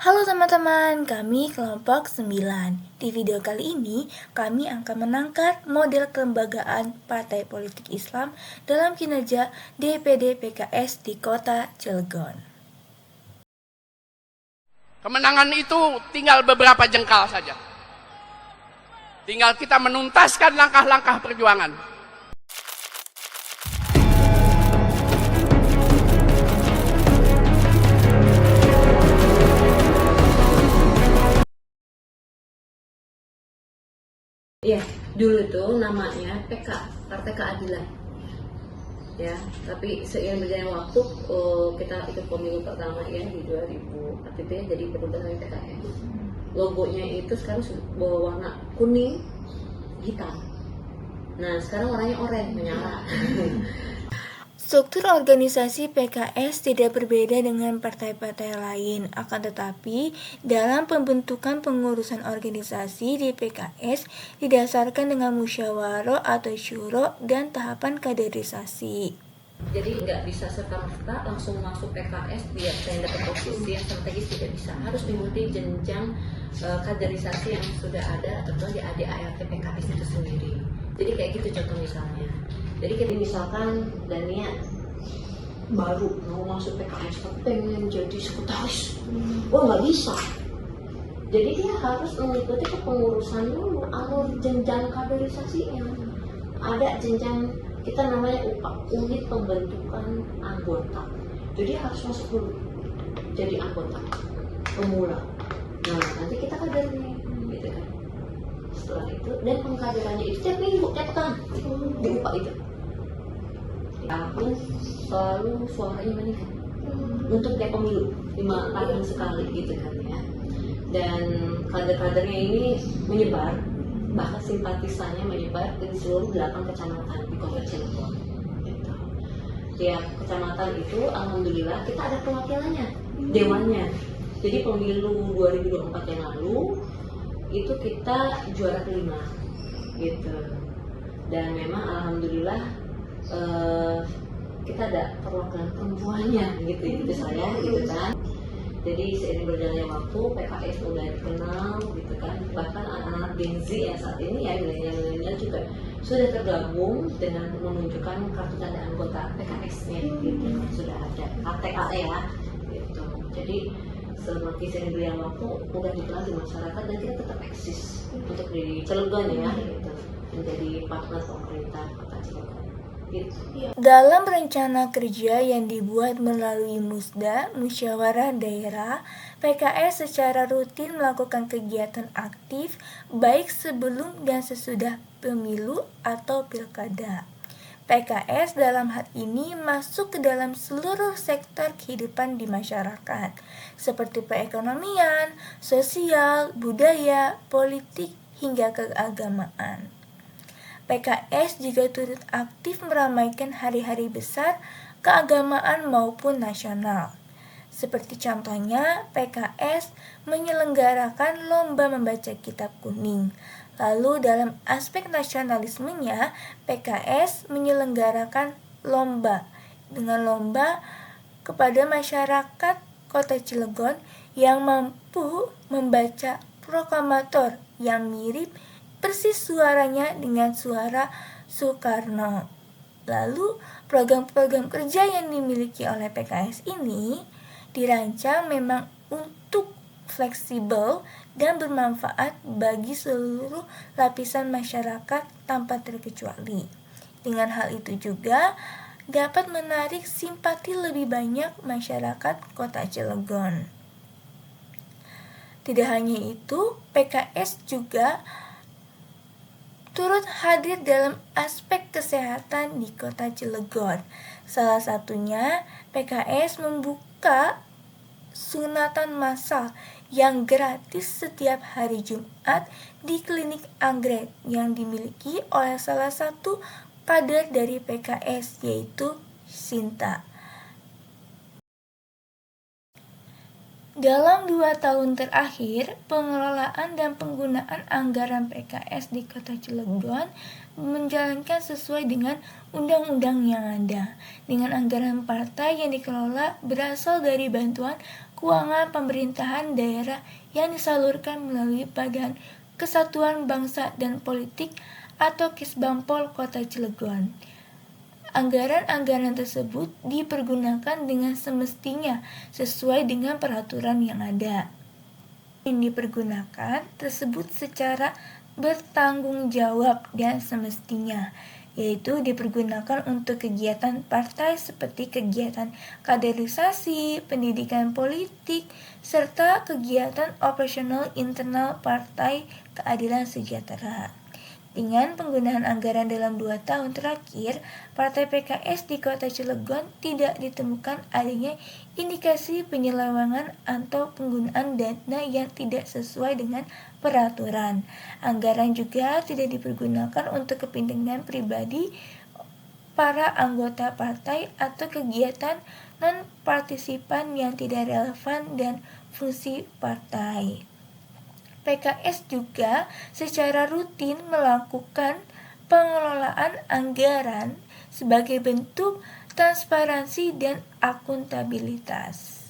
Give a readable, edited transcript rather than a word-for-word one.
Halo teman-teman, kami kelompok 9. Di video kali ini, kami akan menangkap model kelembagaan Partai Politik Islam dalam kinerja DPD PKS di Kota Cilegon. Kemenangan itu tinggal beberapa jengkal saja. Tinggal kita menuntaskan langkah-langkah perjuangan. Iya, dulu tuh namanya PK, Partai Keadilan. Ya, tapi seiring berjalannya waktu kita ikut pemilu pertama ya di 2000 waktu itu ya, jadi berubah namanya PKS. Logonya itu sekarang berwarna kuning hitam. Nah, sekarang warnanya oranye menyala. Struktur organisasi PKS tidak berbeda dengan partai-partai lain, akan tetapi dalam pembentukan pengurusan organisasi di PKS didasarkan dengan musyawarah atau syuro dan tahapan kaderisasi. Jadi nggak bisa serta-merta langsung masuk PKS dia dapat posisi yang strategis, tidak bisa, harus mengikuti jenjang kaderisasi yang sudah ada atau di ADART PKS itu sendiri. Jadi kayak gitu contoh misalnya. Jadi kita misalkan Dania baru mau masuk PKS tapi pengen jadi sekretaris, nggak bisa. Jadi dia harus mengikuti kepengurusan dulu, alur jenjang kaderisasinya. Ada jenjang kita namanya unit pembentukan anggota. Jadi harus masuk dulu jadi anggota pemula. Nah nanti kita kadernya, gitu kan. Setelah itu dan pengkaderannya itu tiap minggu, tiap pekan diupah itu. Tahun selalu suaranya meningkat untuk tiap pemilu 5 tahun sekali gitu kan ya. Dan kader-kadernya ini menyebar, bahkan simpatisannya menyebar ke seluruh 8 kecamatan di Kota Cilegon. Gitu. Tiap kecamatan itu alhamdulillah kita ada perwakilannya, dewannya. Jadi pemilu 2024 yang lalu itu kita juara kelima gitu. Dan memang alhamdulillah kita ada perwakilan perempuannya gitu saya gitu kan. Jadi seiring berjalannya waktu PKS udah dikenal gitu kan, bahkan anak-anak Gen Z yang saat ini ya milenial juga sudah tergabung dengan menunjukkan kartu tanda anggota PKS-nya gitu, sudah ada KTA ya gitu. Jadi semakin sering berjalan waktu udah dikenal di masyarakat dan kita tetap eksis untuk di Cilegon ya gitu, menjadi partner pemerintah Kota Cilegon. Dalam rencana kerja yang dibuat melalui Musda, Musyawarah Daerah, PKS secara rutin melakukan kegiatan aktif baik sebelum dan sesudah pemilu atau pilkada. PKS dalam hal ini masuk ke dalam seluruh sektor kehidupan di masyarakat, seperti perekonomian, sosial, budaya, politik, hingga keagamaan. PKS juga turut aktif meramaikan hari-hari besar keagamaan maupun nasional. Seperti contohnya, PKS menyelenggarakan lomba membaca kitab kuning. Lalu dalam aspek nasionalismenya, PKS menyelenggarakan lomba kepada masyarakat Kota Cilegon yang mampu membaca proklamator yang mirip persis suaranya dengan suara Soekarno. Lalu program-program kerja yang dimiliki oleh PKS ini dirancang memang untuk fleksibel dan bermanfaat bagi seluruh lapisan masyarakat tanpa terkecuali. Dengan hal itu juga dapat menarik simpati lebih banyak masyarakat Kota Cilegon. Tidak hanya itu, PKS juga turut hadir dalam aspek kesehatan di Kota Cilegon. Salah satunya, PKS membuka sunatan massal yang gratis setiap hari Jumat di klinik anggrek yang dimiliki oleh salah satu kader dari PKS, yaitu Sinta. Dalam 2 tahun terakhir, pengelolaan dan penggunaan anggaran PKS di Kota Cilegon menjalankan sesuai dengan undang-undang yang ada. Dengan anggaran partai yang dikelola berasal dari bantuan keuangan pemerintahan daerah yang disalurkan melalui Badan Kesatuan Bangsa dan Politik atau Kisbampol Kota Cilegon. Anggaran-anggaran tersebut dipergunakan dengan semestinya sesuai dengan peraturan yang ada. Yang dipergunakan tersebut secara bertanggung jawab dan semestinya, yaitu dipergunakan untuk kegiatan partai seperti kegiatan kaderisasi, pendidikan politik, serta kegiatan operasional internal Partai Keadilan Sejahtera. Dengan penggunaan anggaran dalam 2 tahun terakhir, Partai PKS di Kota Cilegon tidak ditemukan adanya indikasi penyelewengan atau penggunaan dana yang tidak sesuai dengan peraturan. Anggaran juga tidak dipergunakan untuk kepentingan pribadi para anggota partai atau kegiatan non-partisipan yang tidak relevan dan fungsi partai. PKS juga secara rutin melakukan pengelolaan anggaran sebagai bentuk transparansi dan akuntabilitas.